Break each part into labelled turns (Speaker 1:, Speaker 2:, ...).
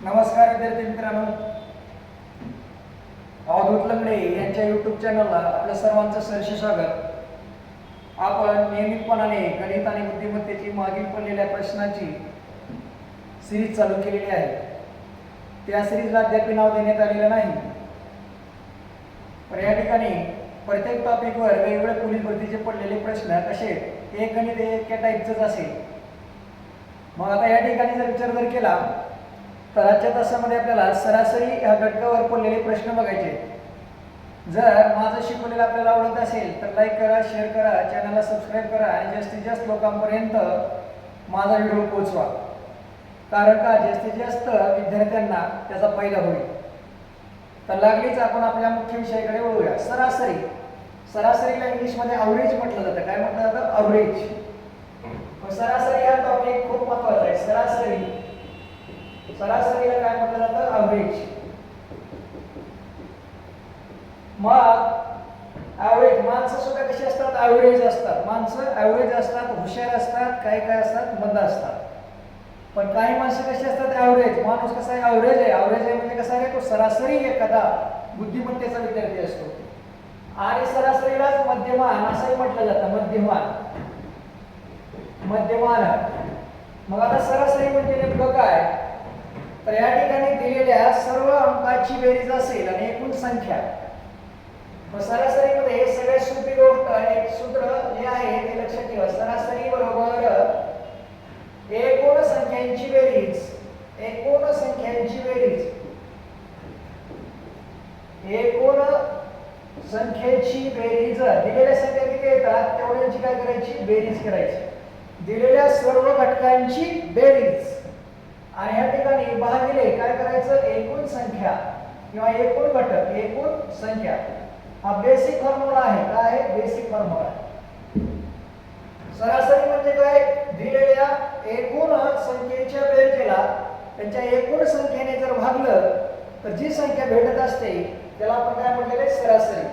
Speaker 1: नमस्कार विद्यार्थी मित्रांनो, अवधूत लंगडे यांच्या यूट्यूब चॅनलला आपल्या सर्वांचं सहर्ष स्वागत। आपण नियमितपणाने गणित आणि बुद्धिमत्तेची मागील पडलेल्या प्रश्नांची सिरीज चालू केलेली आहे। त्या सिरीजला अद्याप नाव देण्यात आलेलं नाही, पण या ठिकाणी प्रत्येक टॉपिकवर वेगवेगळे पोलीस भरतीचे पडलेले प्रश्न कसे एक गणित एका टाईपचंच असेल। मग आता या ठिकाणी जर विचार जर केला तर आजच्या तासामध्ये आपल्याला सरासरी ह्या घटकावर पडलेले प्रश्न बघायचे। जर माझं शिकवलेलं आपल्याला आवडत असेल तर लाईक करा, शेअर करा, चॅनलला सबस्क्राईब करा आणि जास्तीत जास्त लोकांपर्यंत माझा व्हिडिओ पोहोचवा, कारण का जास्तीत जास्त विद्यार्थ्यांना त्याचा फायदा होईल। तर लागलीच आपण आपल्या मुख्य विषयाकडे वळूया। सरासरी, सरासरीला इंग्लिशमध्ये ॲव्हरेज म्हटलं जातं। काय म्हटलं जातं? ॲव्हरेज। सरासरी हा टॉपिक खूप महत्त्वाचा आहे। सरासरी, सरासरीला काय म्हटलं जातं? ॲव्हरेज। मग ॲव्हरेज, माणसं सुद्धा कशी असतात? ॲव्हरेज असतात। माणसं ॲव्हरेज असतात, हुशार असतात, काय काय असतात? मंद असतात। पण काही माणसं कशी असतात? ॲव्हरेज। माणूस कसा आहे? ॲव्हरेज आहे। ॲव्हरेज आहे म्हणजे कसा आहे? तो सरासरी एखादा बुद्धिमत्तेचा विद्यार्थी असतो। आणि सरासरीलाच मध्यमान असंही म्हटलं जातं। मध्यमान, मध्यमान। मग आता सरासरी म्हणजे नेमकं काय? तर या ठिकाणी दिलेल्या सर्व अंकाची बेरीज असेल आणि एकूण संख्या। मग सरासरीमध्ये हे सगळ्यात सोपी गोष्ट, एक सूत्र जे आहे ते लक्षात ठेवा। सरासरी बरोबर एकूण संख्यांची बेरीज, एकूण संख्यांची बेरीज, एकूण संख्येची बेरीज। दिलेल्या संख्या किती येतात तेवढ्यांची काय करायची? बेरीज करायची। दिलेल्या सर्व घटकांची बेरीज आणि ह्या ठिकाणी भागिले काय करायचं? एकूण संख्या किंवा एकूण घटक, एकूण संख्या। हा बेसिक फॉर्म्युला आहे। काय आहे? Basic formula. सरासरी म्हणजे काय? दिलेल्या एकूण संख्येच्या बेरजेला त्यांच्या एकूण संख्येने जर भागलं तर जी संख्या भेटत असते त्याला आपण काय म्हटलेलं आहे? सरासरी।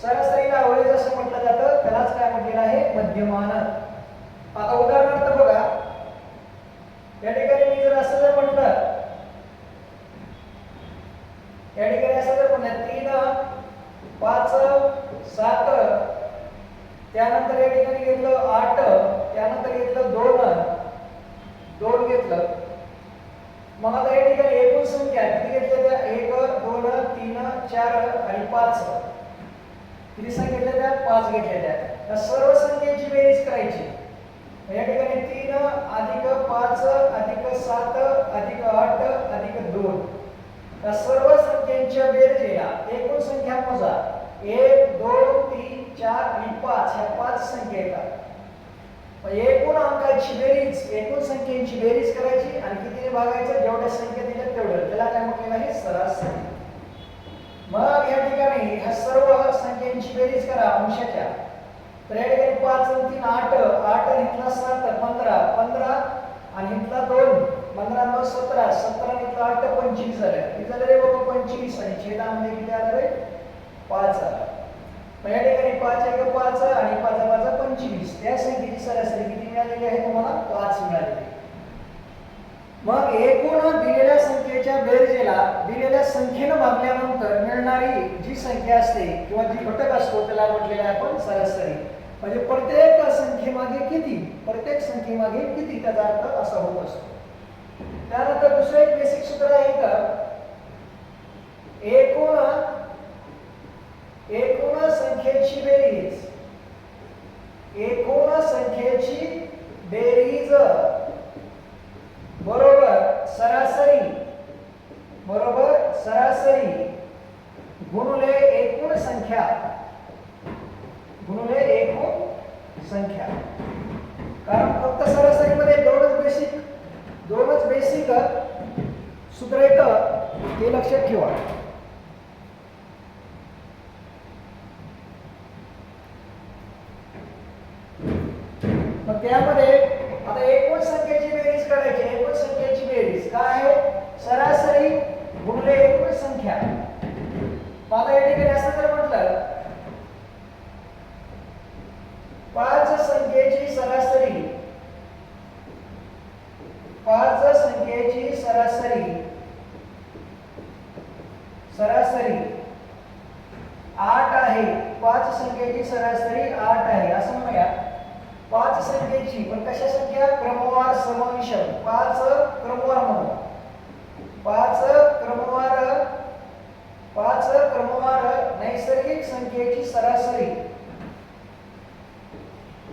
Speaker 1: सरासरीला ॲव्हरेज असं म्हटलं जातं, त्यालाच काय म्हटलेलं आहे? मध्यमान। आता उदाहरणार्थ बघा, या ठिकाणी मी जर असं जर म्हटलं, या ठिकाणी असं जर म्हटलं 3, 5, 7, त्यानंतर या ठिकाणी घेतलं 8, त्यानंतर घेतलं 2 घेतलं। मग आता या ठिकाणी एकूण संख्या किती घेतल्या? त्या 1, 2, 3, 4 आणि 5। किती संख्या घेतल्या? त्या 5 घेतल्या। त्या सर्व संख्येची बेरीज करायची। या ठिकाणी 3 अधिक 5 अधिक 7 अधिक 8 अधिक 2, या सर्व संख्यांच्या बेरजेला एकूण संख्या मोजा। 1, 2, 3, 4 आणि 5 ह्या 5 संख्या येतात। एकूण अंकाची बेरीज, एकूण संख्येची बेरीज करायची आणि कितीने भागायचं? जेवढ्या संख्या दिल्यात तेवढं। त्याला काय म्हटलेलं आहे? सरासरी। मग या ठिकाणी ह्या सर्व संख्यांची बेरीज करा अंशाच्या। तर या ठिकाणी 5 आणि 3 8, 8 आणि इथला 7 15, 15 आणि इथला 2 15 9 17, 17 आणि इथला 8 25 झालं। किती झालं रे बाबा? 25 आणि छेदामध्ये किती आलं रे? 5 आलं। मग या ठिकाणी 5 1 5 आणि 5 5 25, त्या संख्येची सरासरी किती मिळालेली आहे तुम्हाला? 5 मिळालेली। मग एकूण दिलेल्या संख्येच्या बेरजेला दिलेल्या संख्येनं भागल्यानंतर मिळणारी जी संख्या असते किंवा जी घटक असतो त्याला म्हटलेलं आहे आपण सरासरी। म्हणजे प्रत्येक संख्येमागे किती, प्रत्येक संख्येमागे किती, त्याचा अर्थ असा होत असतो। त्यानंतर दुसरं एक बेसिक सूत्र आहे का? एकूण संख्येची बेरीज, एकूण संख्येची बेरीज बरोबर सरासरी, बरोबर सरासरी गुणिले एकूण संख्या, गुणिले एकूण संख्या। कारण फक्त सरासरीमध्ये दोनच बेसिक सूत्र येतं, ते लक्षात ठेवा। मग त्यामध्ये आता एकूण संख्येची बेरीज करायची। एकूण संख्येची बेरीज काय आहे? सरासरी गुणिले एकूण संख्या। आता या ठिकाणी असं जर म्हटलं 5 संख्येची सरासरी, 5 संख्येची सरासरी सरासरी 8 आहे, 5 संख्येची सरासरी 8 आहे असं म्हणूया. 5 संख्येची पण कशा संख्या क्रमवार समविषम 5 क्रमवार म्हणू. 5 क्रमवार नैसर्गिक संख्येची सरासरी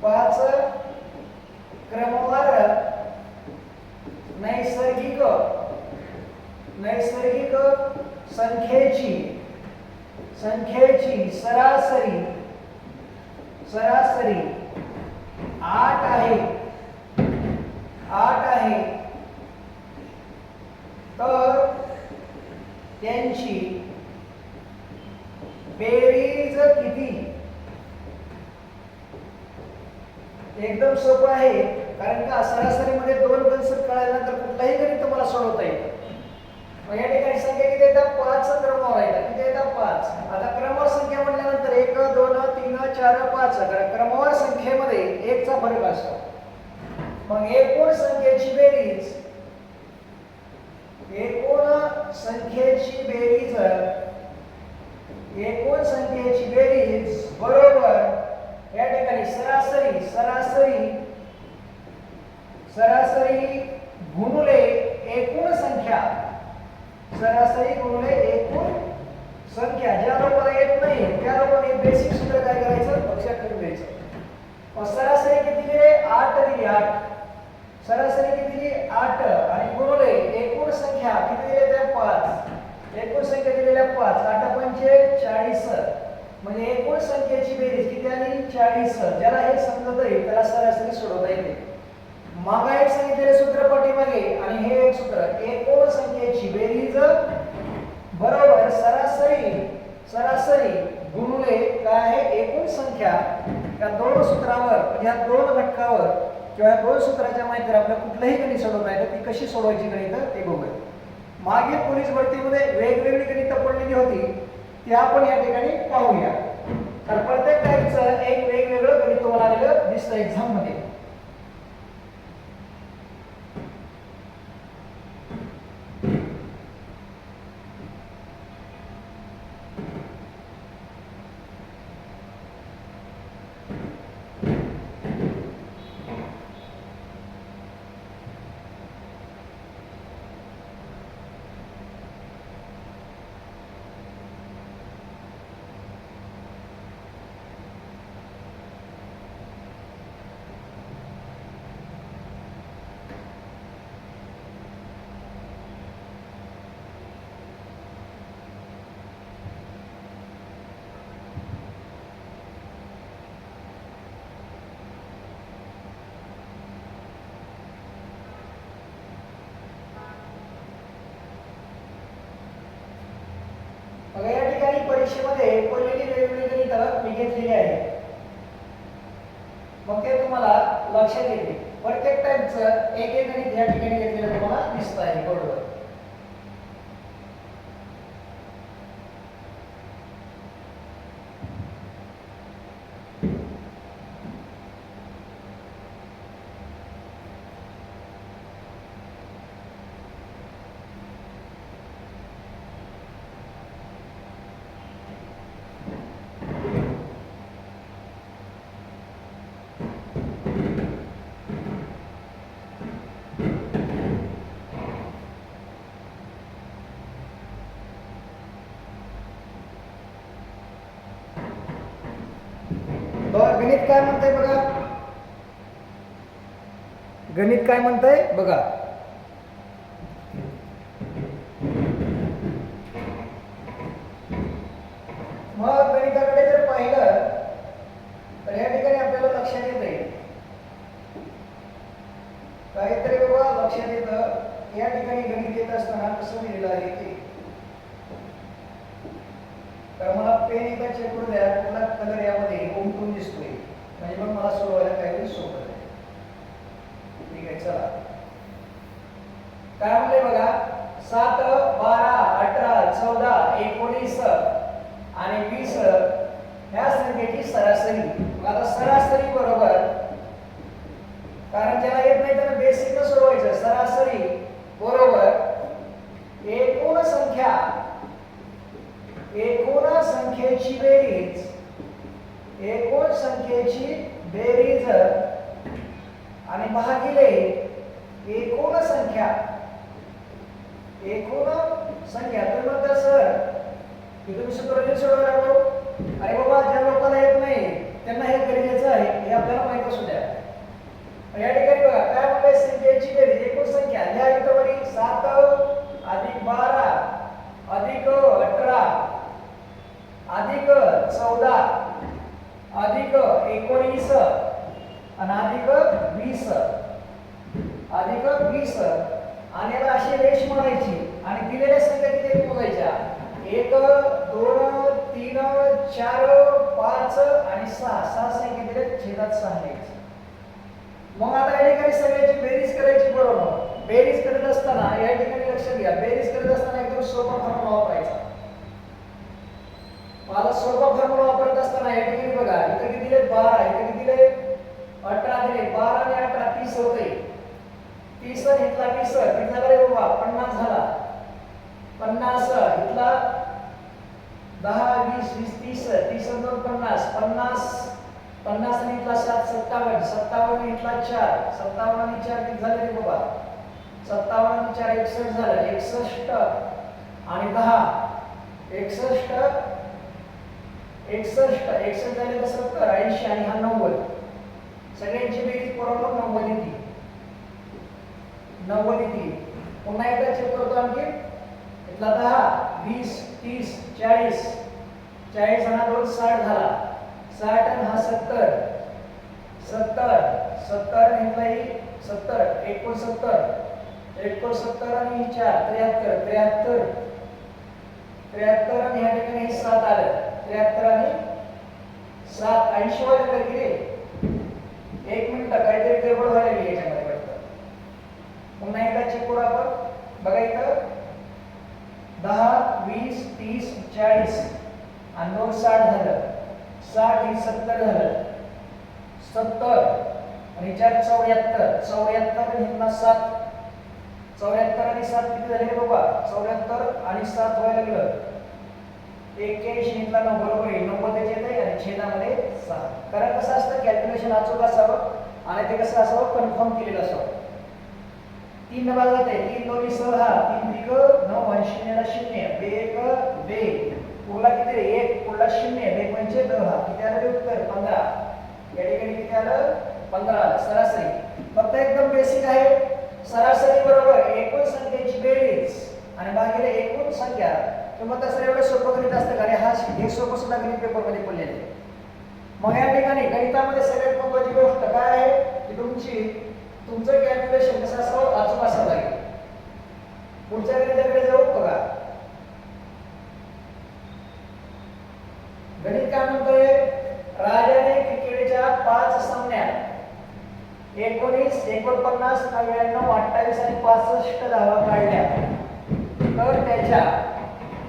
Speaker 1: 5 क्रमवार नैसर्गिक संख्येची सरासरी 8 आहे. तर त्यांची बेरीज किती? एकदम सोपं आहे, कारण का सरासरीमध्ये 2 कन्सेप्ट कळल्यानंतर कुठलाही गणित तुम्हाला सोडवता येतं. मग या ठिकाणी संख्या किती येतात? 5 क्रमवार आहेत. किती येतात? 5. आता क्रमवार संख्या म्हटल्यानंतर 1 2 3 4 5 कारण क्रमवार संख्येमध्ये 1 चा फरक असतो. मग एकूण संख्येची बेरीज बरोबर या ठिकाणी सरासरी गुणिले एकूण संख्या. ज्या लोकांना येत नाही त्या लोकांनी बेसिक सूत्र काय करायचं लक्षात ठेवून घ्यायचं. मग सरासरी किती दिली? 8 दिली. 8 सरासरी किती दिली? 8 आणि गुणिले एकूण संख्या किती दिली? त्या 5. एकूण संख्या दिलेल्या 5. 8 पंचे 40 म्हणजे एकूण संख्येची बेरीज किती आली? 40. ज्याला हे समजत आहे त्याला सरासरी सोडवता येते. मागे एक सांगितलेले सूत्र पाठीमागे आणि हे एक सूत्र. एकूण संख्येची बेरीज बरोबर सरासरी गुणिले काय आहे? एकूण संख्या. या दोन सूत्रावर म्हणजे या दोन घटकावर किंवा या दोन सूत्राच्या माहितीवर आपल्याला कुठलंही गणित सोडवता येतं. ती कशी सोडवायची गणित ते बघूया. मागे पोलीस भरतीमध्ये वेगवेगळी गणितं पडलेली होती ती आपण या ठिकाणी पाहूया. तर प्रत्येक टाईपचं एक वेगवेगळं गणित तुम्हाला आलेलं दिसतं एक्झाम मध्ये. बघा या ठिकाणी परीक्षेमध्ये पडलेली वेगवेगळी गणितं मी घेतलेली आहे. मग ते तुम्हाला लक्षात येते. प्रत्येक टाईपचं एक एक गणित या ठिकाणी घेतलेलं तुम्हाला दिसत आहे. बरोबर. गणित काय म्हणतंय बघा. गणित काय म्हणतंय बघा. मग गणिताकडे जर पाहिलं तर या ठिकाणी आपल्याला लक्षात येते काहीतरी बाबा लक्षात येतं. या ठिकाणी गणित येत असताना कसं लिहिलं आहे ते तर मला पेन एकदा चेक करू द्या. कुठला कलर यामध्ये उमटून दिसतोय म्हणजे मग मला सोडवायला काहीतरी सोपं आहे. ठीक आहे चला. काय म्हणले बघा. 7 12 18 14 19 आणि 20 ह्या संख्येची सरासरी. आता सरासरी बरोबर कारण ज्याला येत नाही त्याला बेसिक न सोडवायचं. सरासरी बरोबर एकूण संख्या संख्या एकूण संख्या तर म्हणता सर की तुम्ही सूत्र सोडवायला लागलो. अरे बाबा ज्या लोकांना येत नाही त्यांना हे गरजेचं आहे हे आपल्याला माहित असू द्या. या ठिकाणी बघा काय म्हणलंय संख्येची बेरीज एकूण संख्या ह्या इथं वरी 7 अधिक 12 अधिक 18 अधिक 14 अधिक 19 आणि अधिक 20 आणि याला अशी रेष म्हणायची आणि दिलेल्या संख्या किती मोजायच्या 1 2 3 4 5 आणि 6 संख्या दिल्या छेदात 6 लिहायची. मग आता या ठिकाणी सगळ्याची बेरीज करायची. बरोबर बेरीज करत असताना या ठिकाणी लक्षात घ्या बेरीज करत असताना एकदम सोपा फॉर्म्युला वापरायचा. मला सोपा फॉर्म्युला वापरत असताना या ठिकाणी बघा इथे किती दिले 12 इथे किती दिले 18 दिले 12 आणि 18 30 होते 30 इथला 20 किती झाला रे बाबा 50 झाला 50 इथला 10 20 20 30 30 2 50 50 आणि इथला 7 57 57 इथला 4 57 आणि 4 किती झाले रे बाबा 57 आणि 4 61 झालं 61 आणि 10 61 झाले तर 70 80 आणि हा 90 सगळ्यांची बेरीज बरोबर 90 येते. पुन्हा एकदा चेक करतो आणखी इथला 10 20 30 40 40 आणि 2 60 झाला 60 आणि हा 70 आणि इथलाही 70 69 आणि ही 4 73 आणि ह्या ठिकाणी 7 आलं 73 आणि 7 80 व्हायला लागली रे. एक मिनिट काहीतरी गडबड व्हायला लागली याच्यामध्ये वाटतं. पुन्हा एकदा चेक करू आपण बघा इथं 10 20 30 40 आणि 2 60 झालं 60 ही 70 झालं 70 आणि 4 74 आणि ह्यांना 7 74 आणि 7 किती झाले रे बाबा 74 आणि 7 व्हायला लागलं 81 इथला 9 बरोबर आहे 90 त्याचे येते आणि छेदामध्ये 6. कारण कसं असतं कॅल्क्युलेशन अचूक असावं आणि ते कसं असावं कन्फर्म केलेलं असावं. 3 नंबर जाते 3 दोन्ही 6 3 त्रिक 9 आणि 0 ला 0 2 2 पुढला किती रे 1 पुढला 0 2 पंचे 10 किती आलं उत्तर 15. या ठिकाणी किती आलं 15 आलं. सरासरी फक्त एकदम बेसिक आहे. सरासरी बरोबर एकूण संख्येची बेरीज आणि भागिले एकूण संख्या. तुम्हाला तसं एवढं सोपं गणित असतं का हा हे सोपं सुद्धा गणित पेपर मध्ये पडलेलं आहे. मग या ठिकाणी गणितामध्ये सगळ्यात महत्त्वाची गोष्ट काय आहे की तुमचं कॅल्क्युलेशन कसं असावं अचूक असावं लागेल. पुढच्या गणिताकडे जाऊ बघा. गणित काय म्हणतोय राजाने क्रिकेटच्या 5 सामन्यात 19 49 99 28 आणि 65 धावा काढल्या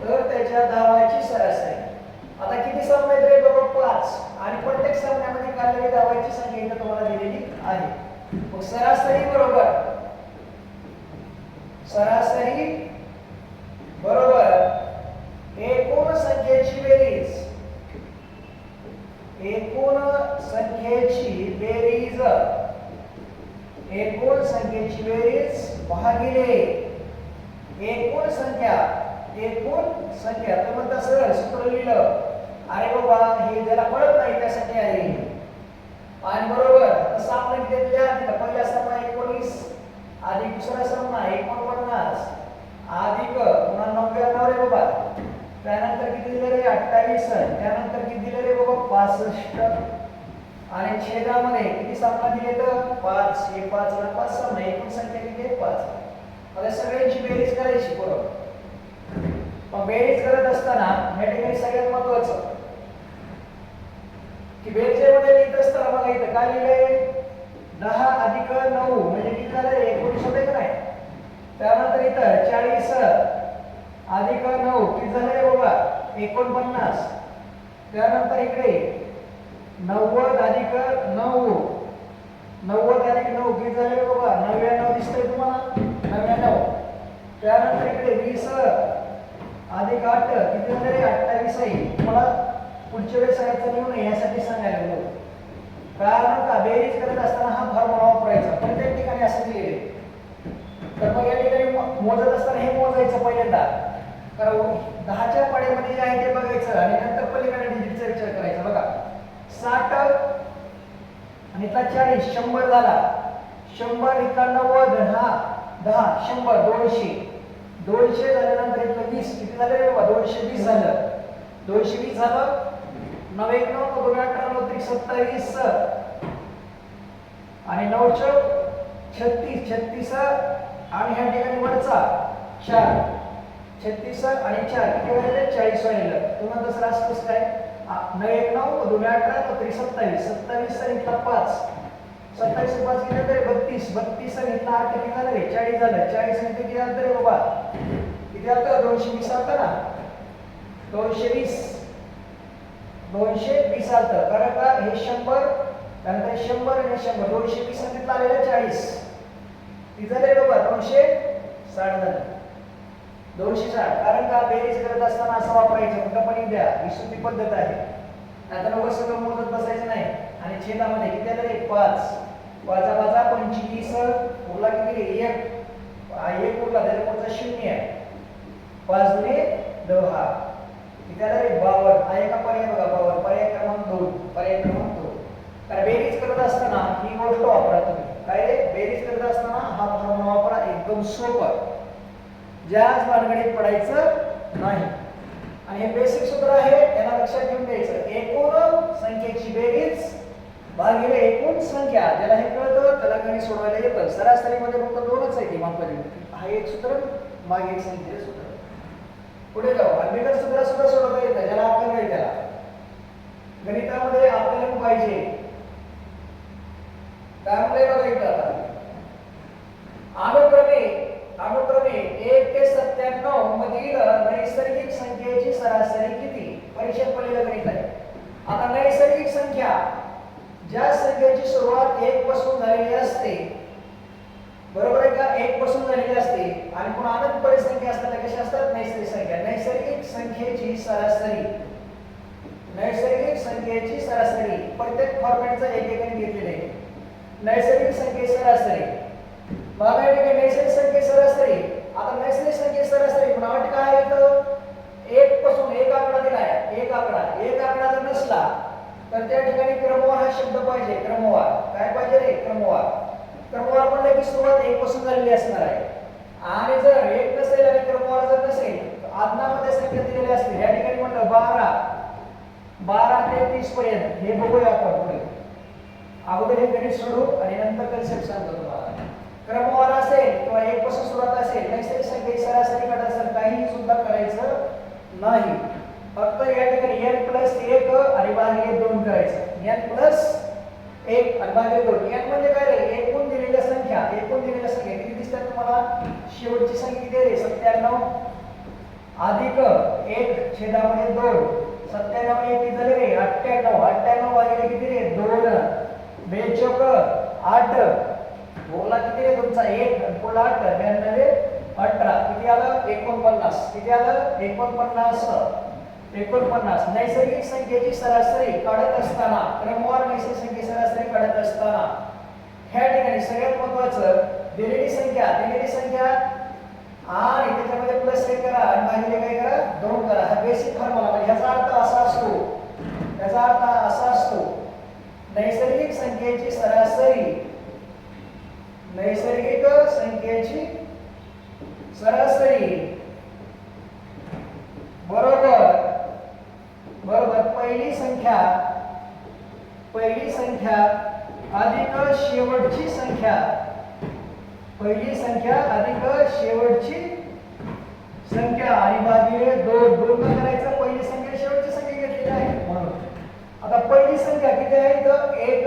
Speaker 1: तर त्याच्या धावांची सरासरी. आता किती सामने आहेत रे बाबा 5 आणि प्रत्येक सामन्यामध्ये काढलेली धावांची संख्या इथे तुम्हाला दिलेली आहे. मग सरासरी बरोबर एकूण संख्येची बेरीज भागिले एकूण संख्या तर म्हणता सरळ सूत्र लिहिलं. अरे बाबा हे ज्याला कळत नाही त्यासाठी आहे. आणि बरोबर सामना किती दिला पहिला सामना 19 अधिक दुसरा सामना 49 अधिक पुन्हा 99 रे बाबा. त्यानंतर किती दिले रे 28 त्यानंतर किती दिले रे बाबा 65 आणि छेदामध्ये किती सामना दिले तर 5 हे 5 ला 5 सामना एकूण संख्या किती आहे 5. आता सगळ्यांची बेरीज करायची बरोबर. मग बेरीज करत असताना या ठिकाणी सगळ्यात महत्त्वाचं की बेरजेमध्ये लिहित असताना बघा इथं काय लिहिलंय 10 अधिक 9 म्हणजे किती झालं 19 होते का नाही. त्यानंतर इथं 40 अधिक 9 किती झालं रे बाबा 49. त्यानंतर इकडे 90 अधिक 9 किती झाले रे बाबा 99 दिसतंय तुम्हाला 99. त्यानंतर इकडे 20 अधिक 8 किती झाले रे 28 आहे. मला पुढच्या वेळेस सांगायचं लिहू नये यासाठी सांगायला लागलो. कारण का बेरीज करत असताना हा फॉर्म्युला वापरायचा प्रत्येक ठिकाणी असं लिहिले. तर मग या ठिकाणी मोजत असताना हे मोजायचं पहिल्यांदा, कारण 10च्या पाड्यामध्ये जे आहे ते बघायचं आणि नंतर पलीकडे डिजिटचा विचार करायचा. बघा 60 आणि इथला 40, 100 झाला. 100 इथला 90, हा 10, 100, 200. 200 झाल्यानंतर इथलं 20 किती झालं रे बाबा? 220 झालं. 220 झालं. 99 2 18 27 आणि 9 36 36 आणि ह्या ठिकाणी वरचा 4 36 आणि 4 किती झाले? 40 झालेलं. तुम्हाला दुसरा असतोच काय? 99 2 18 27 27 आणि इथला 5 27 5 किती झाले? 32 32 आणि इथला 8 किती झालं रे? 40 झालं. 40 आणि किती झालं रे बाबा? किती झालं? 220 आलं ना. 220 220 आलं. कारण का हे 100 त्यानंतर 100 आणि 100 220 आणि इथला आलेलं 40 किती झाले बाबा? 260 झालं. 260. कारण का बेरीज करत असताना असं वापरायचं, कुठं पण द्या, विसुद्धी पद्धत आहे. आता नव्वद सगळं मोजत बसायचं नाही. आणि छेदामध्ये किती आलं रे? 5 5 25 उरला किती रे? 1 उरला, त्याच्या पुढचा 0 आहे. 5 दुने 10 किती आलं रे? 52. हा एका पर्याय बघा, 52 पर्याय क्रमांक 2 पर्याय क्रमांक 2. तर बेरीज करत असताना ही गोष्ट वापरा तुम्ही. काय रे? बेरीज करत असताना हा फॉर्म्युला वापरा, एकदम सोपं, जास्त भानगडीत पडायचं नाही. आणि हे बेसिक सूत्र आहे, याला लक्षात ठेवून द्यायचं. एकूण संख्येची बेरीज भागिले एकूण संख्या. ज्याला हे कळतं त्याला गणित सोडवायला येतं. सरासरीमध्ये फक्त 2च आहे ती मापाची. हा एक सूत्र, मागे एक संख्येचं सूत्र. पुढे जाऊ. आणि बिगर सूत्र सुद्धा सोडवता येतं, ज्याला अक्कल नाही त्याला. गणितामध्ये अक्कल पाहिजे. काय म्हणलंय बघा इथं आता. अनुक्रमे 1 ते 97 मधील नैसर्गिक संख्येची सरासरी किती? परीक्षेत पडलेलं गणित आहे. आता नैसर्गिक संख्या ज्या संख्येची सुरुवात 1 पासून झालेली असते, बरोबर आहे का? 1 पासून झालेली असते आणि पुन्हा अनंत परिसंख्या असतात, त्या कशा असतात? नैसर्गिक संख्या. नैसर्गिक संख्येची सरासरी, नैसर्गिक संख्येची सरासरी प्रत्येक फॉर्मॅटचा एक घेतलेले आहे. नैसर्गिक संख्ये सरासरी बघा या ठिकाणी नैसर्गिक संख्ये सरासरी. आता नैसर्गिक संख्ये सरासरी पुन्हा अट काय आहे? 1 पासून एक आकडा दिला आहे. एक आकडा जर नसला तर त्या ठिकाणी क्रमवार हा शब्द पाहिजे. क्रमवार काय पाहिजे रे? क्रमवार. क्रमवार म्हणलं की सुरुवात 1 पासून झालेली असणार आहे. आणि जर 1 नसेल आणि क्रमवार जर नसेल, आदनामध्ये संख्या दिलेली असते. या ठिकाणी म्हणलं 12 ते 30 पर्यंत. हे बघूया आपण पुढे. अगोदर हे गणित सोडू आणि नंतर कन्सेप्ट सांगतो तुम्हाला. क्रमवार असेल किंवा 1 पासून सुरुवात असेल, नैसर्गिक संख्येची सरासरी काढायचं काही सुद्धा करायचं नाही. फक्त या ठिकाणी n+1 आणि भागिले 2 करायचं. n+1 आणि भागिले 2. n म्हणजे काय रे? एकूण दिलेल्या संख्या. एकूण दिलेल्या संख्या किती दिसतात तुम्हाला? शेवटची संख्या किती आहे रे? 97 अधिक 1 छेदामध्ये 2. 97 आणि 1 किती झाले रे? 98. 98 भागिले किती रे? 2. 2 चौक 8. बोला किती रे तुमचा? 1 आणि पुढला 8 92 18 किती आलं? 49. किती आलं? 49. नैसर्गिक संख्येची सरासरी काढत असताना, क्रमवार नैसर्गिक संख्येची सरासरी काढत असताना ह्या ठिकाणी सगळ्यात महत्त्वाचं दिलेली संख्या आणि त्याच्यामध्ये प्लस 1 करा आणि भागिले काय करा? 2 करा. हा बेसिक फॉर्म्युला. म्हणजे ह्याचा अर्थ असा असतो, नैसर्गिक संख्येची सरासरी, नैसर्गिक संख्येची सरासरी बरोबर पहिली संख्या अधिक शेवटची संख्या. पहिली संख्या अधिक शेवटची संख्या आणि भागिले 2. 2 का करायचं? पहिली संख्या शेवटची संख्या घेतलेली आहे म्हणून. आता पहिली संख्या किती आहे? तर 1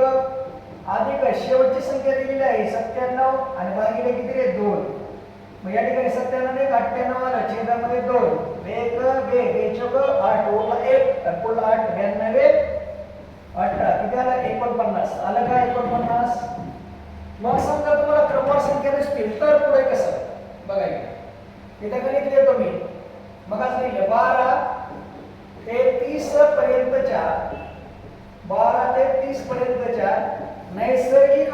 Speaker 1: अधिक शेवटची संख्या दिलेली आहे 97 आणि भागिले किती रे? 2. मग या ठिकाणी 97 1 98 आलं, छेदामध्ये 2. 1 2 चौक 8 उरला 1 आणि पुढला 8 92 18 किती आलं? 49. आलं का 49? मग समजा तुम्हाला क्रमवार संख्या नसतील तर पुढे कसं बघा. इथे गणित लिहितो मी. मग आज लिहिलं 12 ते 30 पर्यंतच्या, 12 ते 30 पर्यंतच्या नैसर्गिक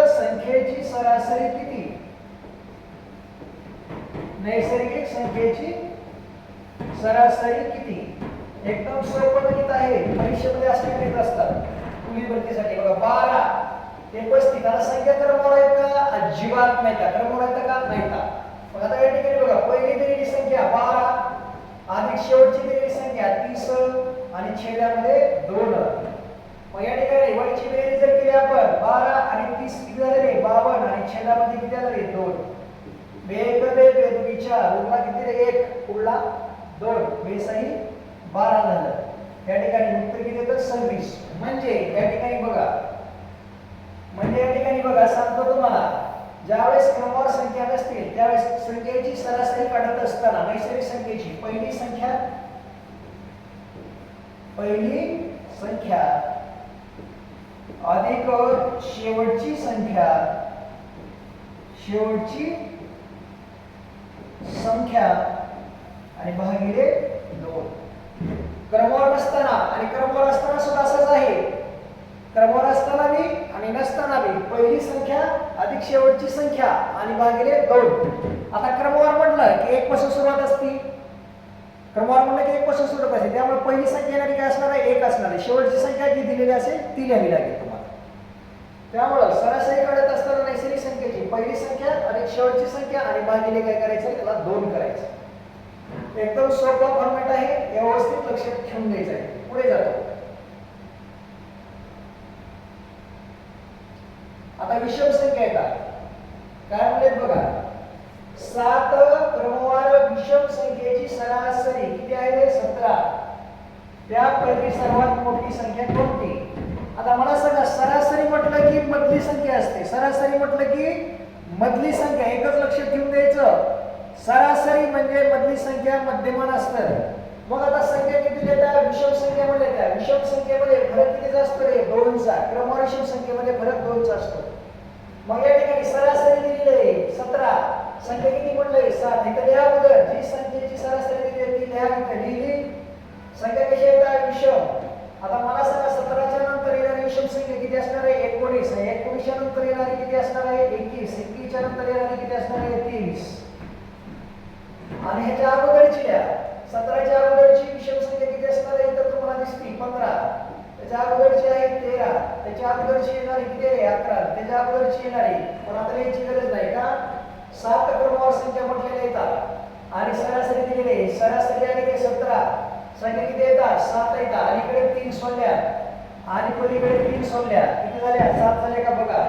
Speaker 1: संख्येची सरासरी सरासरी किती? नैसर्गिक संख्येची सरासरी किती? एकदम सोपं गणित आहे, परीक्षेमध्ये असे गणित असतात पोलीस भरतीसाठी बघा. 12 ते 35 आता संख्या क्रमवार आहेत का? अजिबात नाही का? क्रमवार आहेत का? नाही का? मग आता या ठिकाणी बघा, पहिली दिलेली संख्या 12 अधिक शेवटची दिलेली संख्या 30 आणि छेदामध्ये 2. मग या ठिकाणी वरची बेरीज जर केली आपण 12 आणि 30 किती झाले? 52 आणि छेदामध्ये किती झाले? 2. बेग बे बेदुगी 4 उरला किती? 1 पुढला 2 बेसही 12 झालं. या ठिकाणी उत्तर किती येतं? 26. म्हणजे या ठिकाणी बघा सांगतो तुम्हाला, ज्यावेळेस क्रमवार संख्या नसतील त्यावेळेस संख्येची सरासरी काढत असताना नैसर्गिक संख्येची पहिली संख्या अधिक शेवटची संख्या आणि भागिले 2. क्रमवार नसताना आणि क्रमवार असताना सुद्धा असंच आहे. क्रमवार असताना बी आणि नसताना बी पहिली संख्या अधिक शेवटची संख्या आणि भागिले 2. आता क्रमवार म्हटलं की 1 पासून सुरुवात असते. क्रमवार म्हटलं की 1 पासून सुरुवात असते, त्यामुळे पहिली संख्या येणारी काय असणार आहे? 1 असणार आहे. शेवटची संख्या जी दिलेली असेल ती लिहावी लागेल तुम्हाला. त्यामुळे सरासरी काढत असताना नैसर्गिक संख्येची पहिली संख्या अधिक शेवटची संख्या आणि भागिले काय करायचं? त्याला 2 करायचं. एकदम सोपा फॉर्मॅट आहे, व्यवस्थित लक्षात ठेवून द्यायचं आहे. पुढे जातो. आता विषम संख्या येतात. काय म्हणले बघा, 7 क्रमवार विषम संख्येची सरासरी किती आहे? 17. त्यापैकी सर्वात मोठी संख्या कोणती? आता मला सांगा, सरासरी म्हटलं की मधली संख्या असते. सरासरी म्हटलं की मधली संख्या, एकच लक्षात ठेवून द्यायचं. सरासरी म्हणजे मधली संख्या मध्यमान असतं. मग आता संख्या किती देतात? विषम संख्येमध्ये येतात. विषम संख्येमध्ये फरक कितीचा असतो रे? 2चा. क्रमवार विषम संख्येमध्ये फरक 2चा असतो. मग या ठिकाणी सरासरी दिलेली आहे 17, संख्या किती म्हटलंय? 7. इथे लिहा अगोदर जी संख्येची सरासरी दिली आहे ती लिहा. इथे लिहिली. संख्या कशी येतात? विषम. आता मला सांगा, 17च्या नंतर येणारी विषम संख्या किती असणार आहे? 19. 19च्या नंतर येणारी किती असणार आहे? 21. 21च्या नंतर येणारी किती असणार आहे? 23. आणि ह्याच्या अगोदरची लिहा. 17च्या अगोदरची विषम संख्या किती असणार आहे? तर तुम्हाला दिसती 15. त्याच्या अगोदरची आहे 13. त्याच्या अगोदरची येणारी किती आहे? 11. त्याच्या अगोदरची येणारी पण आता लिहायची गरज नाही का? 7 क्रमवार संख्या म्हटलेल्या येतात आणि सरासरी दिलेली आहे. सरासरी आली की 17. संख्या किती येतात? 7 येतात. अलीकडे 3 सोडल्या आणि पलीकडे 3 सोडल्या, किती झाल्या? 7 झाल्या का बघा.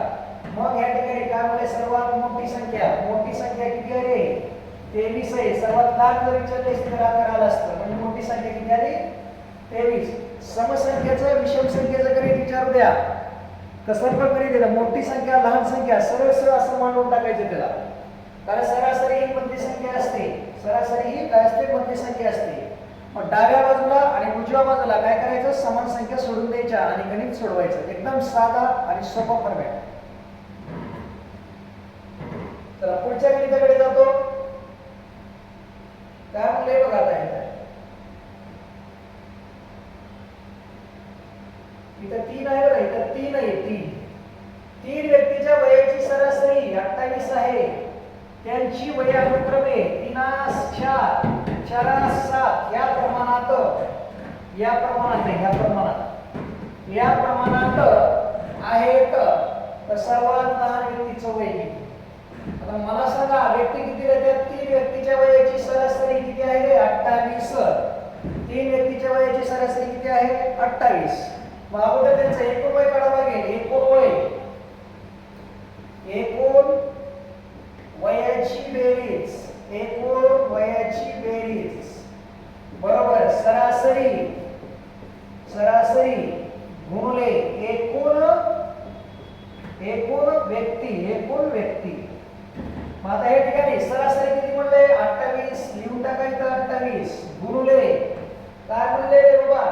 Speaker 1: मग या ठिकाणी काय म्हणले? सर्वात मोठी संख्या किती आहे? 23 आहे. सर्वात लहान जर विचारले तर 11 आलं असतं, म्हणजे मोठी संख्या किती आली? 23. समसंख्येचं विषम संख्येचं गणित विचारू द्या. कसं पण गणित दिलं, मोठी संख्या लहान संख्या सरळ सरळ असं मांडून टाकायचं त्याला. कारण सरासरी ही मधली संख्या असते. सरासरी ही काय असते? मधली संख्या असते. मग डाव्या बाजूला आणि उजव्या बाजूला काय करायचं? समान संख्या सोडून द्यायच्या आणि गणित सोडवायचं. एकदम साधा आणि सोपा फॉर्मॅट. चला पुढच्या गणिताकडे जातो. काय म्हणले बघा आता इथं 3 आहे बघा. इथं 3 आहे. 3 व्यक्तीच्या वयाची सरासरी 28 आहे. त्यांची वय अनुक्रमे 3 4 4 7 या प्रमाणात आहेत. तर सर्वात लहान व्यक्तीचं वय किती? आता मला सांगा, व्यक्ती किती राहतात? 3 व्यक्तीच्या वयाची सरासरी किती आहे? 28. 3 व्यक्तीच्या वयाची सरासरी किती आहे? 28. मग अगोदर त्यांचं एकूण वय काढावं लागेल. एकूण वयाची बेरीज बरोबर सरासरी गुणिले एकूण व्यक्ती. मग आता या ठिकाणी सरासरी किती म्हणले? 28. लिहून टाकायचं 28 गुणिले काय म्हणले रे बाबा?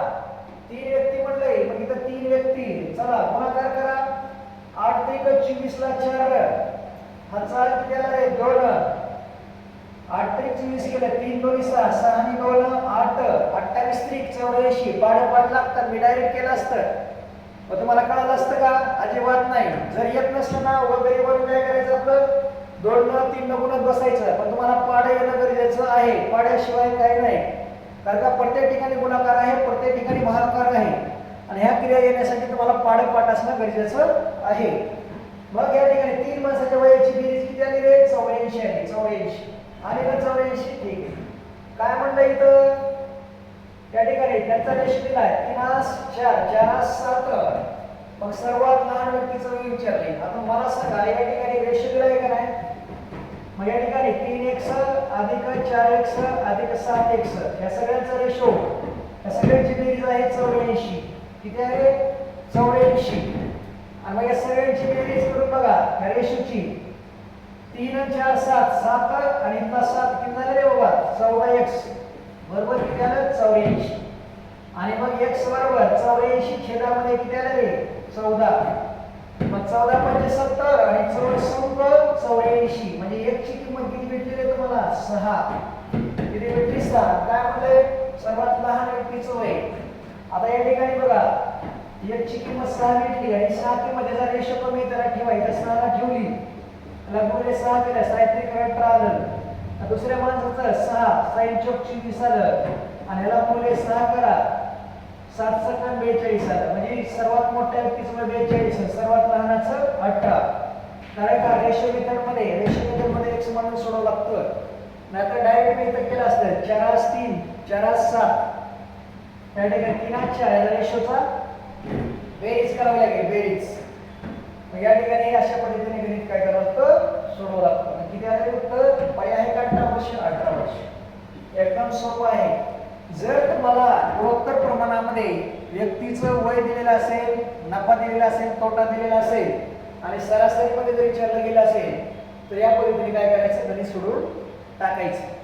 Speaker 1: 3 व्यक्ती म्हणले. मग इथं 3 व्यक्ती. चला गुणाकार करा. 8 ते 24 ला 4 हजार किती आला रे? 2. 8 ते 24 केलं. 3 2 6 6 आणि 2 8. 28 3 84. पाड लागतात. मी डायरेक्ट केलं असतं. मग तुम्हाला कळलं असतं का? अजिबात नाही. जर येत नसलं ना वगैरे वरून काय करायचं, आपलं 2 न 3 न गुणत बसायचं. पण तुम्हाला पाढे येणं गरजेचं आहे. पाढ्याशिवाय काही नाही. कारण का प्रत्येक ठिकाणी गुणाकार आहे, प्रत्येक ठिकाणी भागाकार आहे. आणि ह्या क्रिया येण्यासाठी तुम्हाला पाढे पाठ असणं गरजेचं आहे. मग या ठिकाणी 3 माणसाच्या वयाची बेरीज किती आली रे? 84 आहे. 84 आणि ना 84. ठीक आहे. काय म्हणलं इथं? या ठिकाणी त्यांचा रेशो दिला आहे 3 4 4 7. मग सर्वात लहान व्यक्तीचं मी विचारले. आता मला सांगा या ठिकाणी रेशो दिला आहे का नाही? मग या ठिकाणी 3x अधिक 4x अधिक 7x या सगळ्यांचा रेशो, या सगळ्यांची बेरीज आहे 84. किती आहे? 84. आणि मग या सगळ्यांची बेरीज करून बघा या रेशोची. 3 आणि 4 7 7 आणि इथला 7 किती झाले रे बाबा? 14x बरोबर किती आलं? 84. आणि मग x बरोबर 84 छेदामध्ये किती आलं रे? 14. मग 14 म्हणजे 70 आणि 14 84 म्हणजे x ची किंमत किती भेटली रे तुम्हाला? 6. किती भेटली? 6. काय म्हणले? सर्वात लहान व्यक्तीचं वय. आता या ठिकाणी बघा x ची किंमत 6 भेटली आणि 6 किंमत त्याचा रेशो कमी त्याला ठेवायचा, 6 ला ठेवली. त्याला गुणिले 6 केलं, साहित्रिक 18 आलं. दुसऱ्या माणसाचं 6 sin चौक 24 आलं आणि ह्याला गुणिले 6 करा, 7 सेकंद 42 आलं. म्हणजे सर्वात मोठ्या व्यक्तीचं 42, सर्वात लहानाचं 18. कारण का रेशो मेथडमध्ये x म्हणून सोडवं लागतं. नाहीतर डायरेक्ट मी इथं केलं असतं 4 3 4 7. त्या ठिकाणी 3 4 या रेशोचा बेरीज करावी लागेल, बेरीज. मग या ठिकाणी अशा पद्धतीने गणित काय करावं लागतं? सोडवं लागतं. किती आले उत्तर? वय आहे का? 18 वर्ष. 18 वर्ष. एकदम सोपं आहे. जर तुम्हाला गुणोत्तर प्रमाणामध्ये व्यक्तीचं वय दिलेलं असेल, नफा दिलेला असेल, तोटा दिलेला असेल आणि सरासरीमध्ये जर विचारलं गेलं असेल तर या पद्धतीने काय करायचं? गणित सोडून टाकायचं.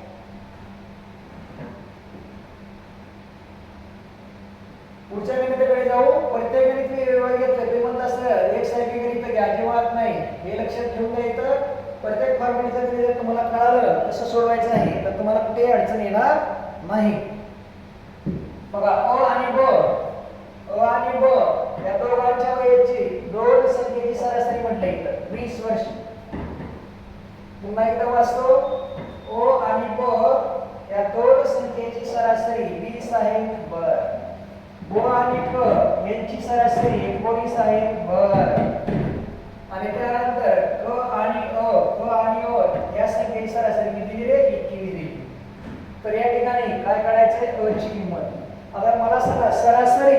Speaker 1: पुढच्या गणिताकडे जाऊ. प्रत्येक गणित मी वेगवेगळं घेतलं. ते म्हणत असतं एकसारखी गणित घ्या, अजिबात नाही. हे लक्षात ठेवून घ्यायचं. प्रत्येक फॉर्म्युलेचं गणित जर तुम्हाला कळालं कसं सोडवायचं आहे तर तुम्हाला कुठेही अडचण येणार नाही. बघा अ आणि ब, अ आणि ब या दोघांच्या वयाची दोन संख्येची सरासरी म्हटलं इथं 20 वर्ष. पुन्हा एकदा वाचतो. ओ आणि ब या दोन संख्येची सरासरी 20 आहे. बर. ब आणि क यांची सरासरी 19 आहे. बर. आणि त्यानंतर क आणि अ या संख्येची सरासरी किती दिली रे? 21 दिली. तर या ठिकाणी काय काढायचंय? अ ची किंमत. आता मला सांगा सरासरी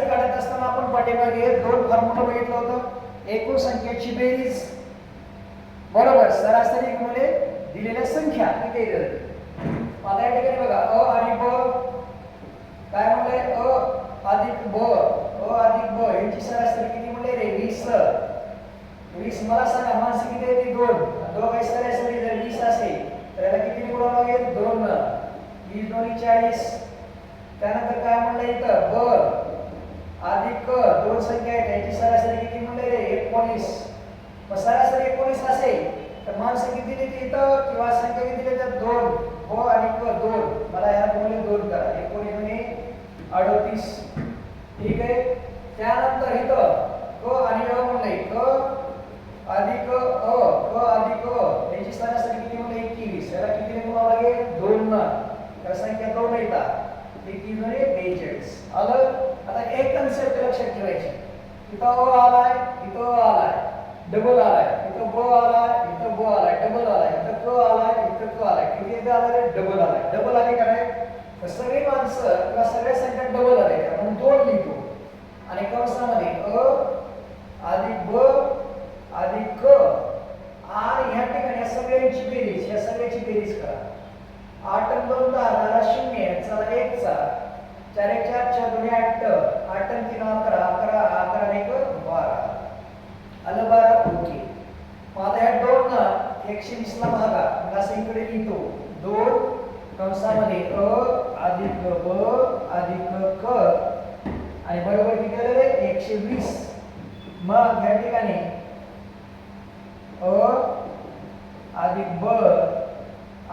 Speaker 1: काढत असताना आपण पाठीमागे 2 फॉर्म्युला बघितलं होतं. एकूण संख्येची बेरीज बरोबर सरासरी गुणिले दिलेल्या संख्या किती येतात. आता या ठिकाणी बघा अ आणि ब काय म्हणले? अ अधिक ब यांची सरासरी किती म्हणले रे? 20. मला सांगा माणसं किती आहे? 2. दोघांची सरासरी जर 20 असेल तर याला किती गुणावं लागेल? 2 न. 20 दोन्ही 40. त्यानंतर काय म्हणलं इथं? ब अधिक क दोन संख्या आहेत याची सरासरी किती म्हणले रे? 19. मग सरासरी 19 असेल तर माणसं किती देते इथं किंवा संख्या किती देतात? 2. ब आणि क 2. मला ह्या गुणिले 2 करा. 19 दुनी 38. ठीक आहे. त्यानंतर इथं क आणि अ म्हणले क अधिक याची सरासरी किती म्हणले? 21. याला किती गुणावं लागेल? 2 न. तर संख्या 2 येतात. 21 दुनी 42. आलं. आता एक कन्सेप्ट लक्षात ठेवायची. इथं अ आलाय, इथं अ आलाय, डबल आलाय, इथं ब आलाय, इथं ब आलाय, डबल आलाय, इथं क आलाय, इथं क आलाय. किती आलाय? डबल आलाय. डबल आले का नाही? तर सगळी माणसं किंवा सगळ्या संख्या डबल आले म्हणून 2 लिहितो. आणि कंसामध्ये अ अधिक ब अधिक क आणि ह्या ठिकाणी या सगळ्यांची बेरीज करा. 8 आणि 2 10 0 चला 1 चा 4 1 4 4 2 8 8 आणि 3 11 11 11 आणि 1 12 आलं 12. ओके. मग आता ह्या 2 ना 120 ला भागा. मग असं इकडे लिहितो 2 कंसामध्ये अ अधिक ब अधिक क आणि बरोबर किती आलं रे? 120. मग ह्या ठिकाणी अ अधिक ब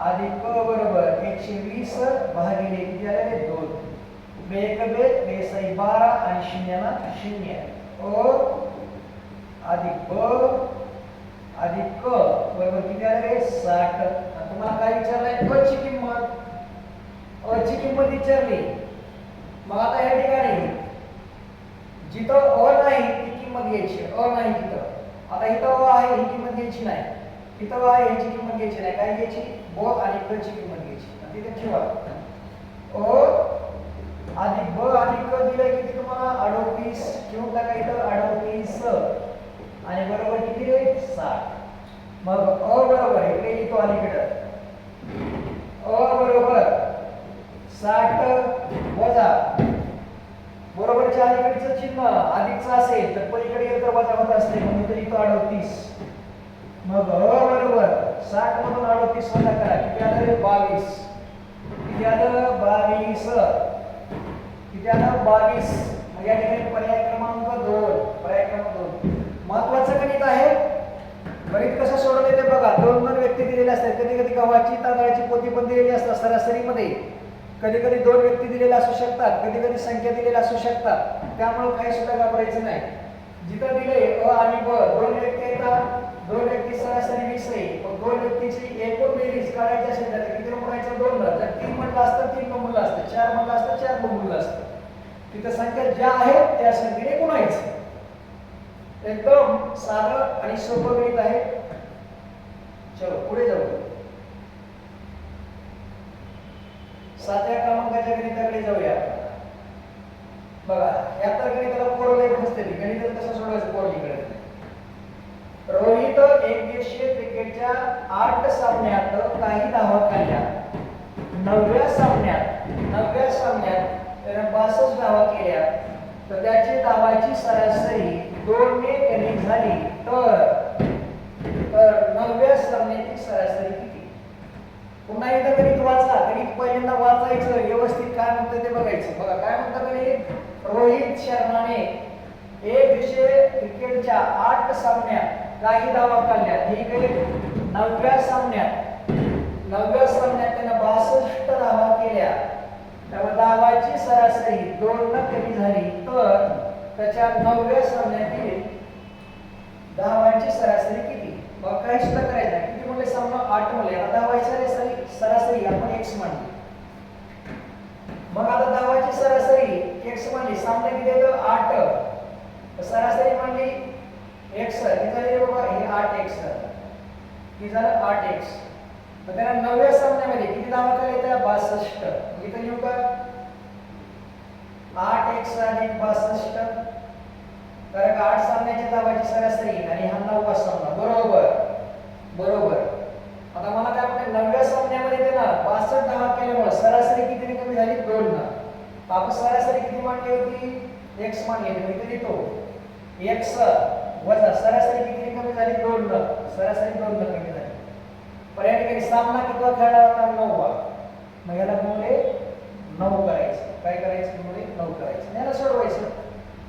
Speaker 1: अधिक क बरोबर 120 भागिले किती आले रे? 2. एक बे बेसाई 12 आणि शून्याला 0 अ अधिक ब अधिक क बरोबर किती आले रे 60. तुम्हाला काय विचारलंय क ची किंमत अ ची किंमत विचारली. मग आता या ठिकाणी जिथं अ नाही ती किंमत घ्यायची अ नाही तिथं आता इथं अ आहे ही किंमत घ्यायची नाही इथं अ आहे ह्याची किंमत घ्यायची नाही काय घ्यायची ब आणि क ची किंमत घ्यायची आणि तिथे ठेवा अ अधिक ब अधिक क दिलंय किती तुम्हाला 38 ठेवून टाका इथं 38 आणि बरोबर किती रे 60. मग अ बरोबर इकडे लिहितो अलीकडे अ बरोबर 60 वजा बरोबरच्या अलीकडचं चिन्ह अधिकचं असेल तर पलीकडे गेलं तर वजा होत असते म्हणून इथे लिहितो 38. मग अ बरोबर 60 मधून 38 वजा करा किती आलं रे 22 किती आलं 22 किती आलं 22. मग या ठिकाणी पर्याय क्रमांक 2 महत्वाचं गणित आहे. गणित कसं सोडवले ते बघा. दोन व्यक्ती दिलेले असतात कधी कधी गव्हाची तांदळाची पोती पण दिलेली असतात सरासरीमध्ये कधी कधी दोन व्यक्ती दिलेल्या असू शकतात कधी कधी संख्या दिलेल्या असू शकतात त्यामुळे काही सुद्धा घाबरायचं नाही. जिथं दिले अ आणि ब दोन व्यक्ती येतात दोन व्यक्ती सरासरी 20 आहे पण दोन व्यक्तीची एकूण बेरीज काढायची असेल तर किती म्हणायचं 2 जर 3 म्हणलं असतं 3 म्हणलं असतं 4 म्हणलं असतं 4 म्हणलं असतं. तिथं संख्या ज्या आहेत त्या संख्येने गुणायचं. एकदम साधं आणि सोपं गणित आहे. चलो पुढे जाऊ. 7व्या क्रमांकाच्या गणिताकडे जाऊया. बघा या तर गणिताला पोरले नसते गणित कसं सोडवायचं पोरलीकडे. रोहित एकदिवसीय क्रिकेटच्या 8 सामन्यात काही धावा काढल्या. 9व्या सामन्यात त्याने 62 धावा केल्या तर त्याची धावाची सरासरी 2 ने कमी झाली तर 9व्या सामन्याची सरासरी किती. पुन्हा एकदा गणित वाचा. गणित पहिल्यांदा वाचायचं व्यवस्थित काय म्हणतं ते बघायचं. बघा काय म्हणतं गणित रोहित शर्माने एकदिवसीय क्रिकेटच्या 8 सामन्यात काही धावा काढल्या ठीक आहे. 9व्या सामन्यात त्याने 62 धावा केल्या त्यामुळे धावाची सरासरी 2 न कमी झाली तर त्याच्या 9व्या सामन्यातील धावांची सरासरी किती. मग काय सुद्धा करायचं किती म्हणले सामना 8 म्हणले. आता धावाची सरासरी आपण x मानली. मग आता धावाची सरासरी x मानली सामने किती येतं 8 सरासरी मानली x किती झाले रे बाबा हे 8x किती झालं 8x. मग त्याला 9व्या सामन्यामध्ये किती धावा केल्या त्या 62 इथं लिहू का 8x अधिक 62 कारण 8 सामन्याच्या धावाची सरासरी आणि हा 9वा सामना बरोबर. आता मला काय म्हणते 9व्या सामन्यामध्ये त्याला 62 धावा केल्यामुळे सरासरी किती कमी झाली 2 ना. आपण सरासरी किती मांडली होती x मांडली होती इथे लिहितो x वजा सरासरी किती कमी झाली 2 ना. सरासरी 2 ना कमी झाली. पर्याय ठिकाणी सामना किती खेळला होता 9वा. मग याला गुणले 9 करायचं. काय करायचं गुणले 9 करायचं. याला सोडवायचं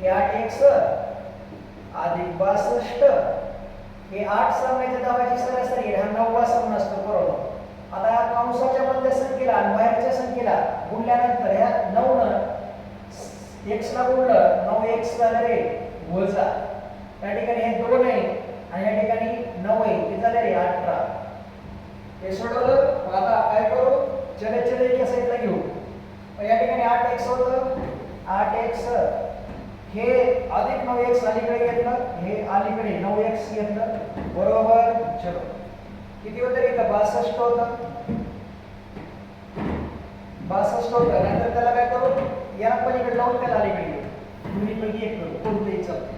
Speaker 1: हे 8x अधिक 62 हे 8 सामन्याच्या धावाची सरासरी हा 9वा सामना असतो बरोबर. आता या कंसाच्या मधल्या संख्येला आणि बाहेरच्या संख्येला गुणल्यानंतर ह्या 9 न x ला गुणलं 9x झालं रे वजा या ठिकाणी हे 2 आहे आणि या ठिकाणी 9 आहे ते झाले रे 18. हे सोडवलं. मग आता काय करू चले एका साईडला घेऊ. या ठिकाणी 8x होतं 8x हे अधिक 9x अलीकडे घेतलं हे अलीकडे 9x घेतलं बरोबर. चलो किती होतं रे इथं 62 होतं 62 होतं. नंतर त्याला काय करू याला पलीकडे लावून त्याला अलीकडे घेऊ दोन्ही पैकी एक करू कोणतेही चालते.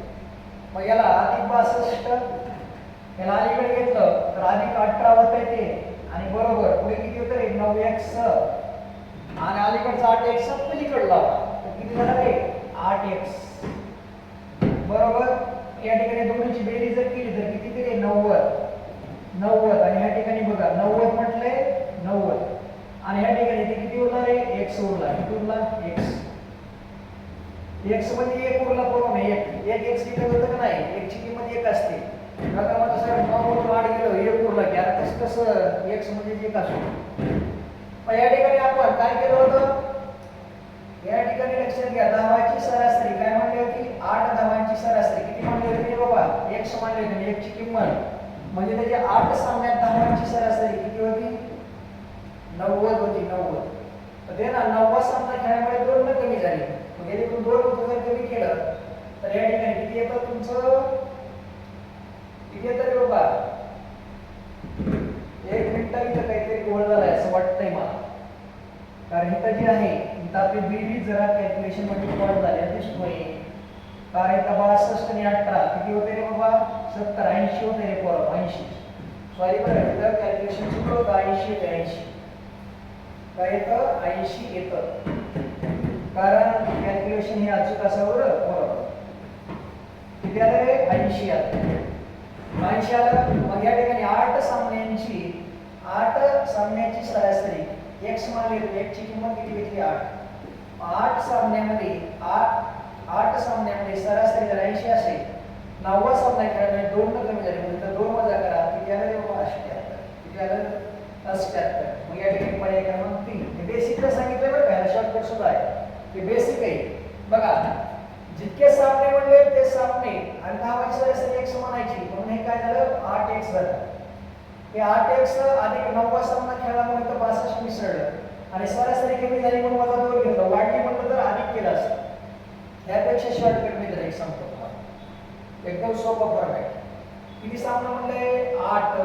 Speaker 1: मग याला अधिक 62 याला अलीकडे घेतलं तर अधिक 18 होतं ते आणि बरोबर पुढे किती होतं रे 9x आणि अलीकडचा 8x पलीकडे लावा तर किती झालं रे 8x बरोबर. या ठिकाणी दोन्हीची बेरीज जर केली तर किती तरी 90 आणि ह्या ठिकाणी बघा 90 म्हटलंय 90 आणि ह्या ठिकाणी ते किती उरला रे x उरला. किती उरला x मध्ये 1 उरला बरोबर नाही एक x किती होतं का नाही 1 ची किंमत 1 असते. आता मला सर 9 मधून 8 गेलो 1 उरला की आता कसं x मध्ये 1 असतो. मग या ठिकाणी आपण काय केलं होतं या ठिकाणी लक्षात घ्या धावाची सरासरी काय म्हणली होती 8 धावांची सरासरी किती म्हणली होती बाबा x म्हणली होती x ची किंमत म्हणजे त्याच्या 8 सामन्यात धावांची सरासरी किती होती 90 होती 90 तर ते ना 90 सामना खेळल्यामुळे 2 न कमी झाली मग यातून 2 जर कमी केलं तर या ठिकाणी किती येतं तुमचं किती येतं रे बाबा 1 मिनिट इथं काहीतरी गोळ झालाय असं वाटतंय मला कारण इथं जे आहे इथं आपली बेरीज जरा कॅल्क्युलेशन मध्ये फॉल्ट झाली दिसतोय कारण इथं 62 आणि 18 किती होते रे बाबा 70 80 होते रे पोरं 80 सॉरी बरं इथं कॅल्क्युलेशन चुकलं होतं 80 होते 80 काय येतं 80 येतं कारण कॅल्क्युलेशन हे अचूक असावं बरोबर किती आलं रे 80 आलं 80 आलं मग या ठिकाणी 8 सामन्याची सरासरी x मानले तर x ची किंमत किती भेटली 8 सामन्यामध्ये 8 सामन्यामध्ये सरासरी जर 80 असेल 90 सामना खेळल्यामुळे 2 न कमी झाले म्हणजे 2 वजा करा किती आलं रे बाबा 78 किती आलं 78 मग या ठिकाणी पर्याय क्रमांक 3 हे बेसिक सांगितलं बरं का शॉर्टकट सुद्धा आहे हे बेसिक आहे बघा जितके सामने म्हणले ते सामने आणि धावांची सरासरी x म्हणायची म्हणून हे काय झालं 8x झालं हे 8x अधिक 90 सामना खेळल्यामुळे तर 62 मिसळलं आणि सरासरी कमी झाली म्हणून वजा 2 घेतलं वाढली म्हणलं तर अधिक केलं असतं यापेक्षा शॉर्टकट मी एक सांगतो तुम्हाला एकदम सोपा फॉर्मॅट किती सामना म्हणले 8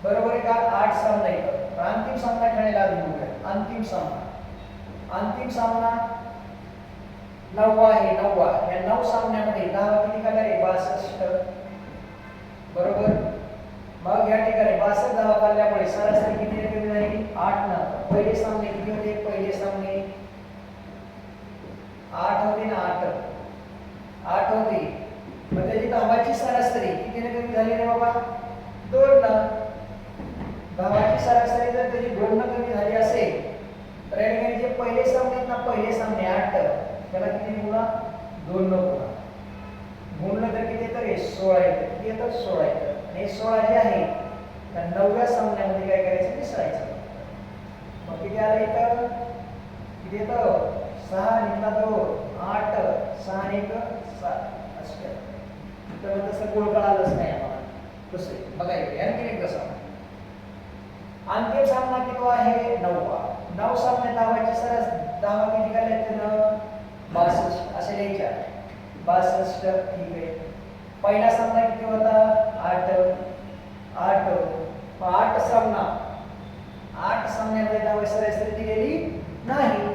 Speaker 1: बरोबर आहे का 8 सामना येतं अंतिम सामना खेळायला आधी बघूया अंतिम सामना 9 आहे 9 या 9 सामन्यामध्ये धावा किती काढल्या रे 62 बरोबर मग या ठिकाणी 62 धावा काढल्यामुळे सरासरी किती कमी झाली 8 ना पहिले सामने किती होते पहिले सामने 8 होते ना 8 होते मग त्याची धावाची सरासरी किती कमी झाली रे बाबा 2 ना धावाची सरासरी जर त्याची 2 न कमी झाली असेल तर या ठिकाणी जे पहिले सामने ना पहिले सामने 8 त्याला किती गुणा 2 न गुणलं तर किती येतं रे 16 येतं किती येतं 16 येतं आणि 16 जे आहे त्या 9व्या सामन्यामध्ये काय करायचं मिसळायचं मग किती आलं इथं किती येतं 6 आणि 2 8 6 आणि 1 7 असं तर तसं गोळ कळालंच नाही आम्हाला कसं बघा इकडे आणखी एक कसं अंतिम सामना किती आहे 9 सामने धावाची सरस धावा किती काढल्या त्यानं 62 असे लिहायच्या 62 ठीक आहे पहिला सामना किती होता 8 सामन्यामध्ये धावा सरासरी दिलेली नाही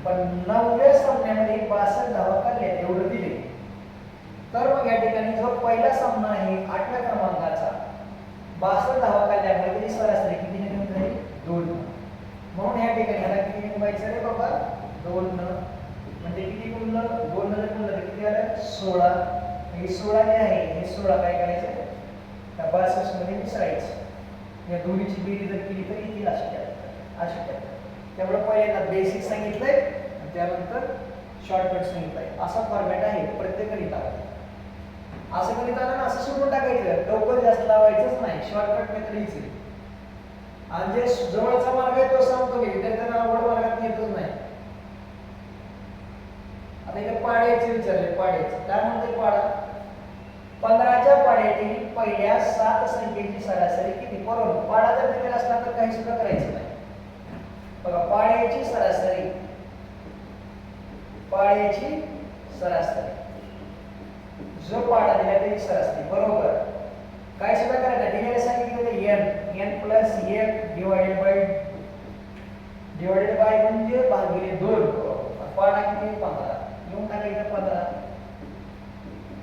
Speaker 1: पण 9व्या सामन्यामध्ये 62 धावा काढल्या एवढं दिले तर मग या ठिकाणी जो पहिला सामना आहे 8व्या क्रमांकाचा 62 धावा काढल्यामुळे त्याची सरासरी किती निघून झाली 2 म्हणून या ठिकाणी ह्याला किती निघायचं रे बाबा 2 म्हणजे किती गुणलं 2 जर गुणलं तर किती आलं 16 हे 16 जे आहे हे 16 काय करायचं त्या 62 मध्ये मिसळायचं या दोन्हीची बेरीज जर केली तर किती अशी त्यामुळे पहिल्यांदा बेसिक सांगितलंय आणि त्यानंतर शॉर्टकट सांगितलंय असा फॉर्मॅट आहे प्रत्येक गणितामध्ये असं गणिताला ना असं सोडून टाकायचं लवकर जास्त लावायचंच नाही शॉर्टकट मेथड हीच आणि जे जवळचा मार्ग आहे तो सांगतो मी विद्यार्थ्यांना आवड मार्गात येतच नाही आता इथे पाड्याचे विचारले पाड्याचे काय म्हणते पाडा 15च्या पाड्यातील पहिल्या 7 संख्येची सरासरी किती बरोबर पाडा जर दिलेला असला तर काही सुद्धा करायचं नाही बघा पाड्याची सरासरी जो पाडा दिला त्याची सरासरी बरोबर काय सुद्धा करायचं दिलेले सांगितले n प्लस 1 डिवाइडेड बाय म्हणजे भागिले 2 पाडा किती 15 येऊन टाकायचं 15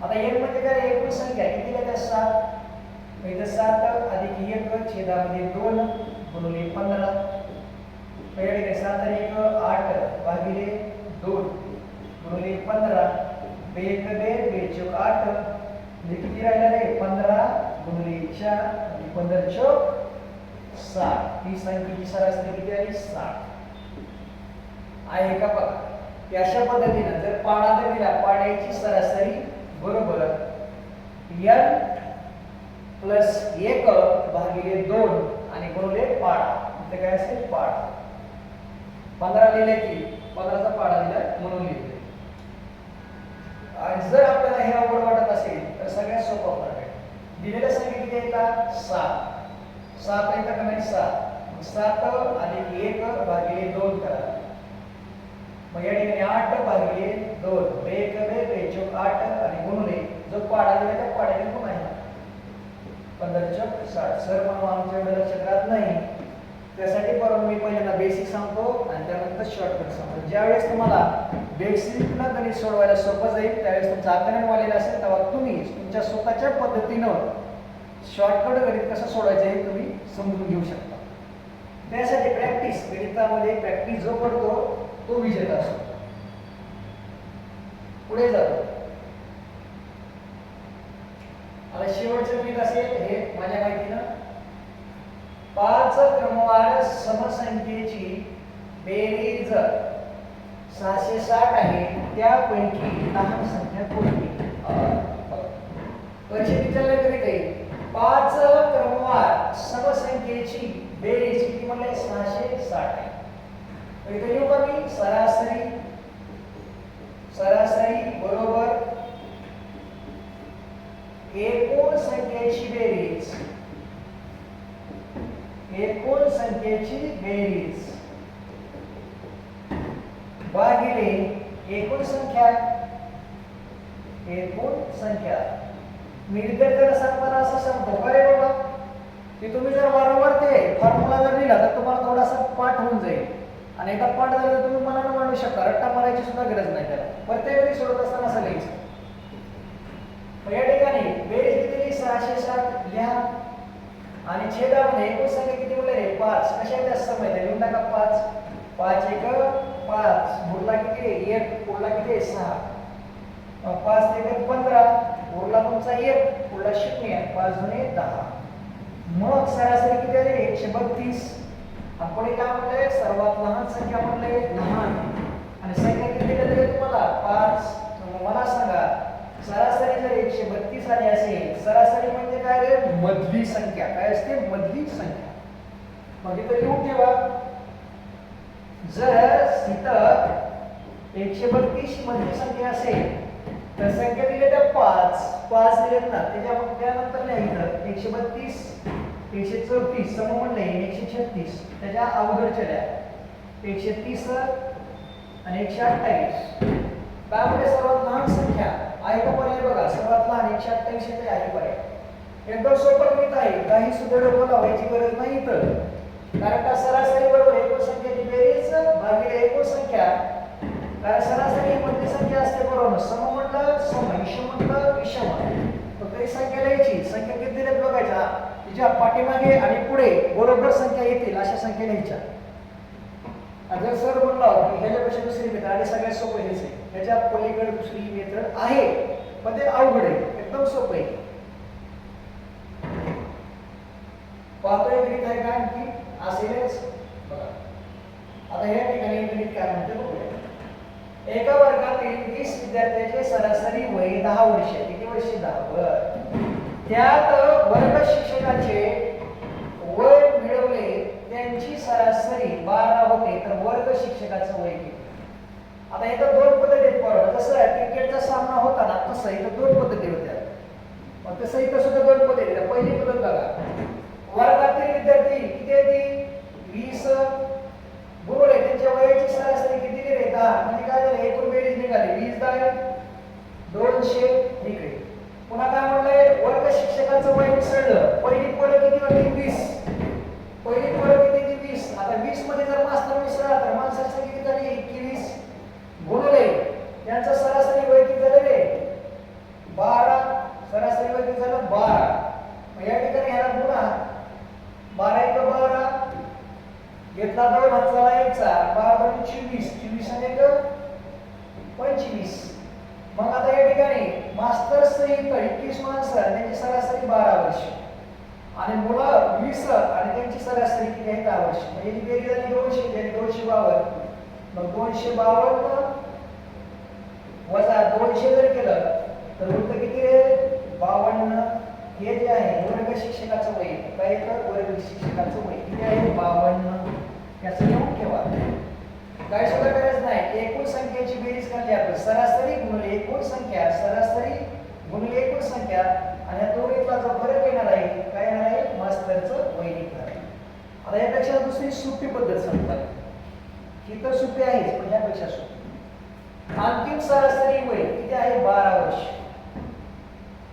Speaker 1: आता n म्हणजे काय एकूण संख्या किती येते 7 इथे 7 अधिक 1 छेदामध्ये 2 गुणिले 15 पहिले 7 आणि 1 8 भागिले 2 गुणिले 15 1 2 8 म्हणजे किती राहिला रे 15 गुणिले 4 आणि 15 चौक 60 ही संख्येची सरासरी किती आली 60 आहे का बघा की अशा पद्धतीने जर पाडा जर दिला पाड्याची सरासरी बरोबर n प्लस 1 भागिले 2 आणि गुणिले पाडा इथे काय असेल पाडा 15 लिहिले की 15चा पाढा दिलाय म्हणून लिहितोय. आणि जर आपल्याला हे अवघड वाटत असेल तर सगळ्यात सोपा फरक आहे. दिलेल्या संख्या किती आहेत का 7. 7 आहे का नाही 7. 7 आणि 1 भागिले 2 करा. मग या ठिकाणी 8 भागिले 2 1 1 8 आणि गुणिले जो पाढा दिला त्या पाढ्याने गुण आहे 15 चौक 60. सर म्हणून आमच्या एवढं लक्षात राहत नाही त्यासाठी परत मी पहिल्यांदा बेसिक सांगतो आणि त्यानंतर शॉर्टकट सांगतो. ज्यावेळेस तुम्हाला बेसिकला गणित सोडवायला सोपं जाईल त्यावेळेस तुमचा आकलन वालेला असेल तेव्हा तुम्ही तुमच्या स्वतःच्या पद्धतीनं शॉर्टकट गणित कसं सोडवायचं हे तुम्ही समजून घेऊ शकता. त्यासाठी प्रॅक्टिस गणितामध्ये प्रॅक्टिस जो करतो तो विजेता असतो. पुढे जातो. आता शेवटचं गणित असेल हे माझ्या माहितीनं 5 क्रमवार समसंख्येची बेरीज 660 आहे त्यापैकी लहान संख्या कोणती? परीक्षेत विचारलं कधी काही 5 क्रमवार समसंख्येची बेरीज किती म्हणले 660 आहे. इथे लिहू का मी सरासरी बरोबर एकूण संख्येची बेरीज भागिले एकूण संख्या मी विद्यार्थ्याला सांगताना असं सांगतो का रे बाबा की तुम्ही जर वारंवार ते फॉर्म्युला जर लिहिला तर तुम्हाला थोडासा पाठ होऊन जाईल आणि एकदा पाठ झाला तर तुम्ही मनानं मांडू शकता. रट्टा मारायची सुद्धा गरज नाही त्याला. प्रत्येक वेळी सोडत असताना असं लिहायचं. या ठिकाणी बेरीज किती लिहिली 660 लिहा आणि छेदामध्ये एकूण संख्या किती बोलले 5. कशा आहेत जास्त माहिती लिहून टाका 5 5 1 5 उरला किती 1 उरला किती 6 5 1 15 उरला तुमचा 1 उरला 0 5 दुणे 10. मग सरासरी किती आली 132. आपण काय म्हणले सर्वात लहान संख्या म्हणले लहान आणि संख्या किती दिली तुम्हाला 5. मग मला सांगा सरासरी जर 132 आली असेल सरासरी म्हणजे काय रे मधली संख्या काय असते मधली संख्या. मग इथे लिहून ठेवा जर इथं 132 मधली संख्या असेल तर संख्या दिली त्या 5 दिलेत ना त्यानंतर लिहायचं 132 134 सम म्हणले 136 त्याच्या अवघडच्या द्या 130 आणि 128. काय म्हणजे सर्वात लहान संख्या आहे का पर्याय बघा सर्वात लहान 128 येते आहे पर्याय. एकदम सोपं गणित आहे काही सुद्धा डोकं लावायची गरज नाही तर कारण का सरासरी बरोबर एकूण संख्येची बेरीज भागिले एकूण संख्या कारण सरासरी मधली संख्या असते बरोबर सम म्हटलं सम विषम म्हटलं विषम फक्त ही संख्या लिहायची. संख्या किती दिल्यात बघायच्या तिच्या पाठीमागे आणि पुढे बरोबर संख्या येतील अशा संख्या लिहायच्या. जर सर बोलला की ह्याच्यापेक्षा दुसरी मेथड आणि सगळ्यात सोपं हेच आहे ह्याच्या पलीकडे दुसरी मेथड आहे पण ते अवघड आहे एकदम सोपं आहे. पाहतोय गणित आहे का आणखी असेलच बघा. आता या ठिकाणी गणित काय म्हणते बघूया. एका वर्गातील 20 विद्यार्थ्यांचे सरासरी वय 10 वर्ष किती वर्ष 10 त्यात वर्ग शिक्षकाचे वय मिळवले त्यांची सरासरी 12 होते तर वर्ग शिक्षकाचं वय किती? आता इथं दोन पद्धती आहेत बरोबर जसं क्रिकेटचा सामना होता ना तसं इथं दोन पद्धती होत्या. मग तसं इथं सुद्धा दोन पद्धती आहेत. पहिली पद्धत बघा वर्गातील विद्यार्थी किती आहेत 20 गुणिले त्यांच्या वयाची सरासरी किती दिली 10 म्हणजे काय झालं एकूण बेरीज निघाली 20 10 200 इकडे. पुन्हा काय म्हणलंय वर्ग शिक्षकाचं वय मिसळलं पहिली पोरं किती होती 20 पहिली पोरं किती 20. आता 20 मध्ये जर मास्तर मिसळला तर माणसाची संख्या किती झाली 21 गुणिले त्यांचं सरासरी वय किती झालं रे 12 सरासरी वय किती झालं 12. मग या ठिकाणी ह्याला गुणा 12 1 12 घेतला 2 हाताला 1 12 24 24 आणि 1 25. मग आता या ठिकाणी मास्तर सहित 21 माणसं त्यांची सरासरी 12 वर्ष आणि मुलं 20 आणि त्यांची सरासरी किती आहे 10 वर्ष. म्हणजे ही बेरीज झाली 200 म्हणजे 252. मग 252 वजा 200 जर केलं तर उरतं किती रे 52. हे जे आहे वर्ग शिक्षकाचं वय काय तर वर्ग शिक्षकाचं वय किती आहे 52. त्याचं लिहून ठेवा. काय सुद्धा करायचं नाही, एकूण संख्येची बेरीज करते आपण. सरासरी गुणिले एकूण संख्या, सरासरी गुणिले एकूण संख्या, आणि या दोघीतला जो फरक येणार आहे काय येणार आहे, मास्तरचं वैदिक आहे. आता यापेक्षा दुसरी सोपी पद्धत सांगतात. ही तर सोपी आहेच, पण यापेक्षा सोपी. अंतिम सरासरी वय किती आहे, 12 वर्ष.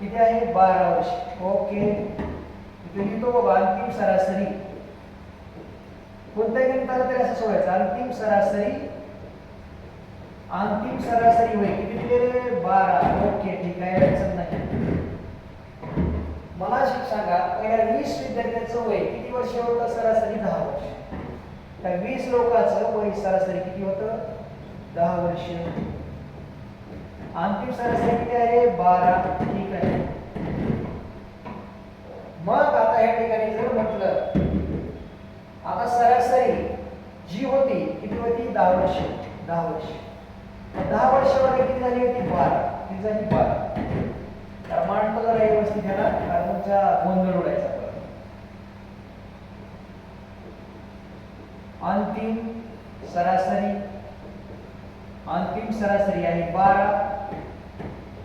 Speaker 1: किती आहे, 12 वर्ष. ओके, इथे लिहितो बघा अंतिम सरासरी. कोणत्या गणिताला तरी असं सोडायचं, अंतिम सरासरी. अंतिम सरासरी वय किती दिलेले, 12. ओके, ठीक आहे, अडचण नाही. मला सांगा, पहिल्या 20 विद्यार्थ्यांचं वय किती वर्ष होतं, सरासरी 10 वर्ष. त्या 20 लोकांचं वय सरासरी किती होतं, 10 वर्ष. अंतिम सरासरी किती आहे, 12. ठीक आहे. मग आता या ठिकाणी जर म्हटलं, आता सरासरी जी होती किती होती, 10 वर्ष. 10 वर्ष. 10 वर्षामध्ये किती झाली होती, 12. किती झाली, 12. तर मांडलं जरा व्यवस्थित घ्या ना, कारण तुमचा गोंधळ उडायचा. अंतिम सरासरी, अंतिम सरासरी आहे 12.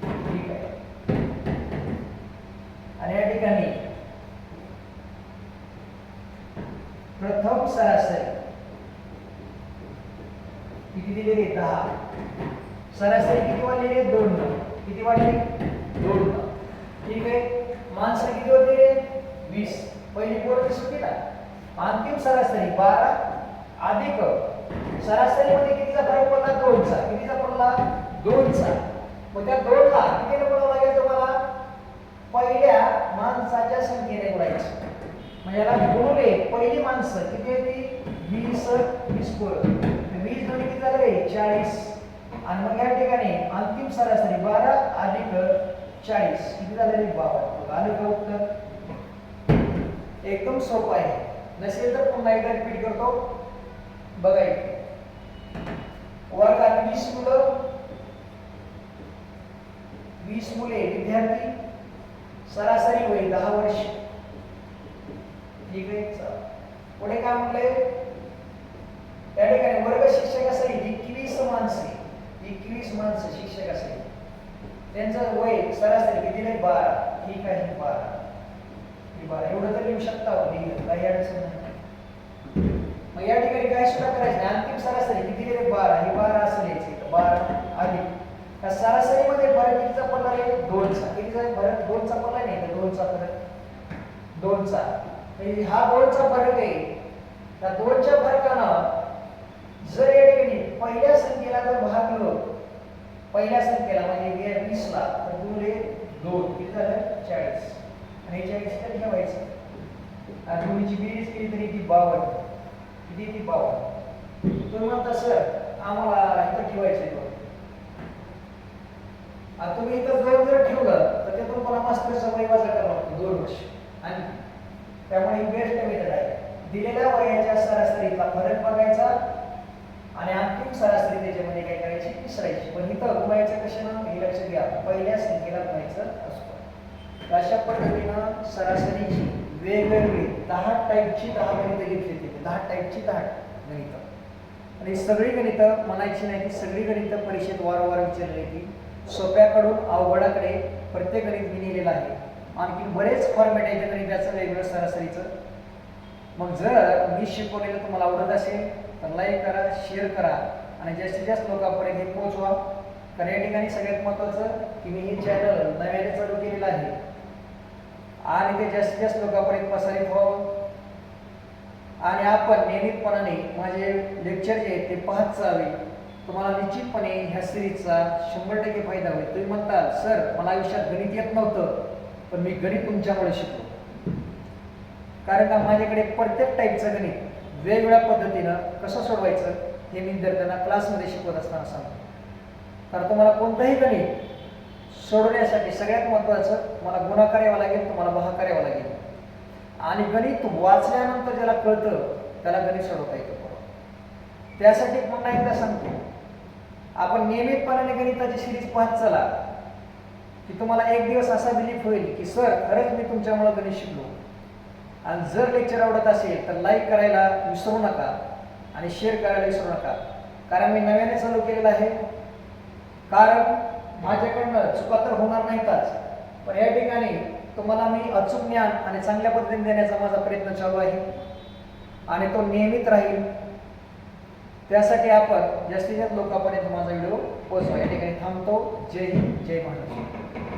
Speaker 1: ठीक आहे. आणि या ठिकाणी प्रथम सरासरी किती दिलेली, 10. सरासरी किती वाढलेली, 2. किती वाढली, 2. ठीक आहे. माणसं किती होते, 20. पहिली पोरं होती ना. अंतिम सरासरी 12 अधिक सरासरी मध्ये कितीचा फरक पडला, 2चा. कितीचा पडला, 2चा. मग त्या 2ला किती गुणावं लागेल तुम्हाला, पहिल्या माणसाच्या संख्येने गुणायचं. म्हणजे याला गुणुले पहिली माणसं किती होती, 20. 20 पोरं, 20 दोन्ही किती झाले, 40. आणि मग या ठिकाणी अंतिम सरासरी 12 अधिक 40 किती झाले, 52. आले का उत्तर. एकदम सोपं आहे. नसेल तर पुन्हा एकदा रिपीट करतो बघा. वर्गात 20 मुलं, 20 मुले विद्यार्थी, सरासरी वय 10 वर्ष. ठीक आहे. पुढे काय म्हटले, त्या ठिकाणी वर्ग शिक्षक सहित 21 माणसे. 21 माणसं शिक्षक सहित, त्यांचं वय सरासरी किती दिले, 12. ठीक आहे, 12. 12 एवढं तर लिहू शकता, काही अडचण नाही. मग या ठिकाणी काय सुद्धा करायचं नाही, अंतिम सरासरी किती दिले, 12. हे 12 असं लिहायचं, 12 अधिक त्या सरासरीमध्ये फरक कितीचा पडला आहे, 2चा. कितीचा फरक, 2चा पडला नाही तर 2चा फरक, 2चा. म्हणजे हा 2चा फरक आहे. त्या 2च्या फरकानं जर या ठिकाणी पहिल्या संख्येला जर भागलो, पहिल्या संख्येला म्हणजे 20 ला, तर गुणिले 2 किती झालं, 40. आणि 40 तर ठेवायचं. आणि दोन्हीची बेरीज केली तरी ती 52. किती, ती 52. तुम्ही म्हणता सर आम्हाला इथं ठेवायचं. आता तुम्ही इथं 2 जर ठेवलं तर ते तुम्हाला मास्तरचा वय वजा करावं लागतं, 2 वर्ष. आणि त्यामुळे बेस्ट मेथड आहे. दिलेल्या वयाच्या सरासरीचा फरक बघायचा आणि अंतिम सरासरी त्याच्यामध्ये काय करायची, विसरायची. पण इथं गुणायचं कशानं, हे लक्षात घ्या, पहिल्या संख्येला गुणायचं असतं. अशा पद्धतीनं सरासरीची वेगवेगळी 10 टाईपची 10 गणितं घेतली होती. 10 टाईपची 10 गणितं. आणि सगळी गणितं म्हणायची नाही की सगळी गणितं परीक्षेत वारंवार विचारली होती. सोप्याकडून अवघडाकडे प्रत्येक गणित मी लिहिलेलं आहे. आणखी बरेच फॉर्मॅट आहे त्या गणिताचं वेगवेगळं सरासरीचं. मग जर मी शिकवलेलं तुम्हाला आवडत असेल तर लाईक करा, शेअर करा आणि जास्तीत जास्त लोकांपर्यंत हे पोहोचवा. कारण या ठिकाणी सगळ्यात महत्त्वाचं की मी हे चॅनल नव्याने चालू केलेलं आहे आणि ते जास्तीत जास्त लोकांपर्यंत प्रसारित व्हावं. आणि आपण नियमितपणाने माझे लेक्चर जे आहेत ते पाहत जावे. तुम्हाला निश्चितपणे ह्या सिरीजचा 100% फायदा होईल. तुम्ही म्हणताल सर मला आयुष्यात गणित येत नव्हतं पण मी गणित तुमच्यामुळे शिकलो. कारण का माझ्याकडे प्रत्येक टाईपचं गणित वेगवेगळ्या पद्धतीनं कसं सोडवायचं हे मी विद्यार्थ्यांना क्लासमध्ये शिकवत असताना सांगतो. कारण तुम्हाला कोणतंही गणित सोडवण्यासाठी सगळ्यात महत्त्वाचं तुम्हाला गुणाकार यावा लागेल, तुम्हाला भागाकार यावा लागेल. आणि गणित वाचल्यानंतर ज्याला कळतं त्याला गणित सोडवता येतं. त्यासाठी पुन्हा एकदा सांगतो, आपण नियमितपणाने गणिताची सिरीज पाहत चला की तुम्हाला एक दिवस असा बिलीफ होईल की सर खरंच मी तुमच्यामुळे गणित शिकलो. आणि जर लेक्चर आवडत असेल तर लाईक करायला विसरू नका आणि शेअर करायला विसरू नका. कारण मी नव्याने चालू केलेलं आहे. कारण माझ्याकडनं चुका तर होणार नाहीतच, पण या ठिकाणी तुम्हाला मी अचूक ज्ञान आणि चांगल्या पद्धतीने देण्याचा माझा प्रयत्न चालू आहे आणि तो नियमित राहील. त्यासाठी आपण जास्तीत जास्त लोकांपर्यंत माझा व्हिडिओ पोहोचवा. या ठिकाणी थांबतो. जय हिंद, जय महाराष्ट्र.